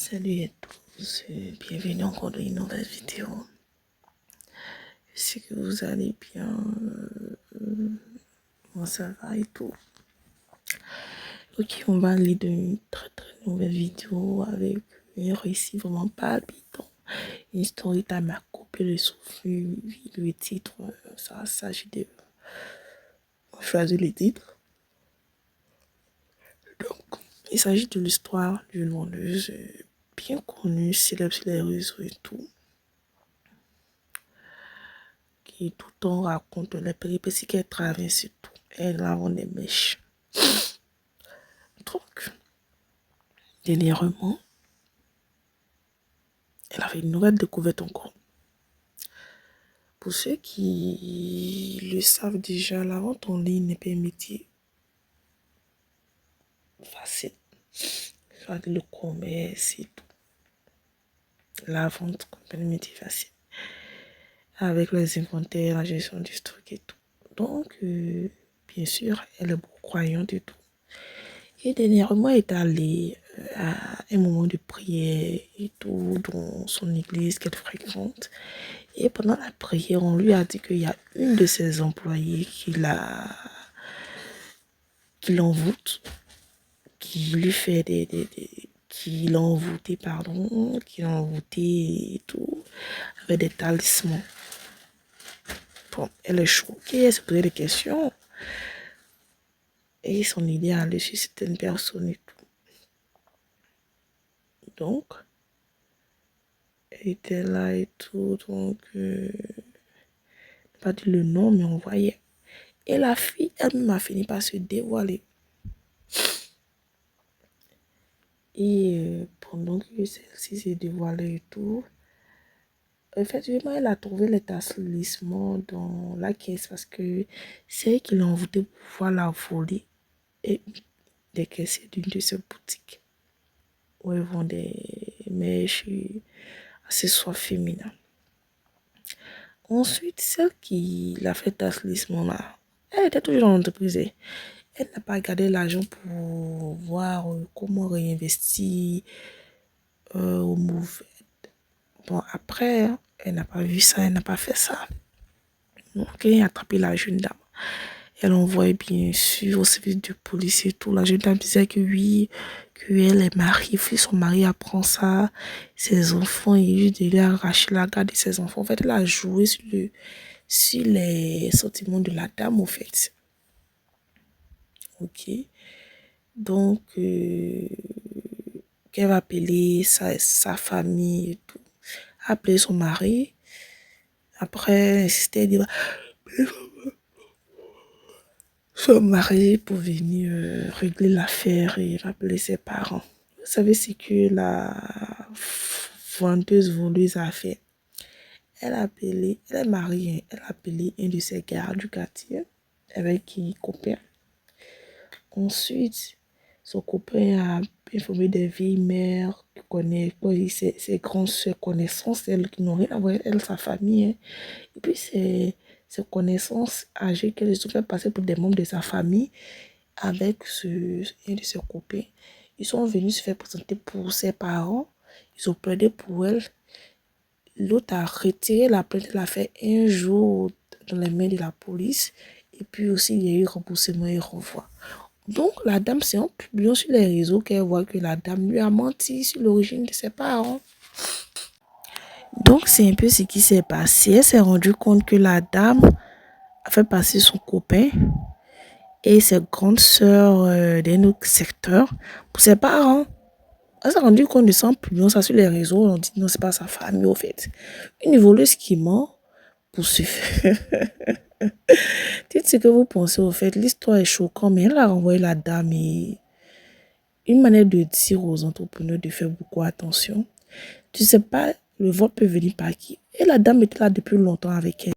Salut à tous, bienvenue encore dans une nouvelle vidéo. Je sais que vous allez bien, moi ça va et tout. Ok, on va aller d'une très nouvelle vidéo avec un récit vraiment palpitant. Une story time à couper le souffle, le titre, ça s'agit de choisir le titre. Donc, il s'agit de l'histoire d'une vendeuse bien connue, célèbre sur les réseaux et tout, qui tout le temps raconte les péripéties qu'elle traverse et tout. Elle a des mèches. Donc, dernièrement, elle avait une nouvelle découverte encore. Pour ceux qui le savent déjà, la vente en ligne n'est pas un métier facile. Soit le commerce et tout. La vente n'est pas un métier facile. Avec les inventaires, la gestion du stock et tout. Donc, bien sûr, elle est beaucoup croyante et tout. Et dernièrement, elle est allée à un moment de prière et tout dans son église qu'elle fréquente. Et pendant la prière, on lui a dit qu'il y a une de ses employées qui l'envoûte, qui lui fait qui l'a envoûté, qui l'a envoûté et tout, avec des talismans. Bon, elle est choquée, elle se posait des questions. Et son idée allait sur certaines personnes et tout. Donc, elle était là et tout, donc, pas dit le nom, mais on voyait. Et la fille, elle m'a fini par se dévoiler. Et pendant que celle-ci s'est dévoilée et tout, effectivement, elle a trouvé les talismans dans la caisse parce que c'est elle qui l'a envoûté pour pouvoir la voler et des caissiers d'une de ces boutiques où elles vendent des mèches et accessoires féminins. Ensuite, celle qui l'a fait talisman là, elle était toujours dans l'entreprise. Elle n'a pas gardé l'argent pour voir comment réinvestir au move. Bon, après, elle n'a pas vu ça, elle n'a pas fait ça. Donc, elle a attrapé la jeune dame. Elle envoyait bien sûr au service de police et tout. La jeune dame disait que oui, qu'elle est mariée, son mari apprend ça, ses enfants, il lui a arraché la garde de ses enfants. En fait, elle a joué sur les sentiments de la dame, en fait. Ok. Donc, qu'elle va appeler sa famille et tout. Appeler son mari. Après, insister, dire son mari pour venir régler l'affaire et rappeler ses parents. Vous savez ce que la voleuse a fait? Elle a appelé, elle est mariée, elle a appelé un de ses gardes du quartier avec qui il coopère. Ensuite, son copain a informé des vieilles mères qui connaissent, ses grandes soeurs connaissances, elles qui n'ont rien à voir, elle, sa famille. Hein. Et puis, ses connaissances âgées qu'elles ont fait passer pour des membres de sa famille avec un de ses copains. Ils sont venus se faire présenter pour ses parents. Ils ont plaidé pour elle. L'autre a retiré la plainte, elle a fait un jour dans les mains de la police. Et puis aussi, il y a eu remboursement et renvoi. Donc, la dame, c'est en publiant sur les réseaux qu'elle voit que la dame lui a menti sur l'origine de ses parents. Donc, c'est un peu ce qui s'est passé. Elle s'est rendue compte que la dame a fait passer son copain et ses grandes sœurs d'un autre secteur pour ses parents. Elle s'est rendue compte de ça en publiant ça sur les réseaux. On dit non, c'est pas sa famille, au fait. Une voleuse qui ment pour se faire. Dites ce que vous pensez, au fait. L'histoire est choquante, mais elle a renvoyé la dame et une manière de dire aux entrepreneurs de faire beaucoup attention. Tu sais pas, le vol peut venir par qui. Et la dame était là depuis longtemps avec elle.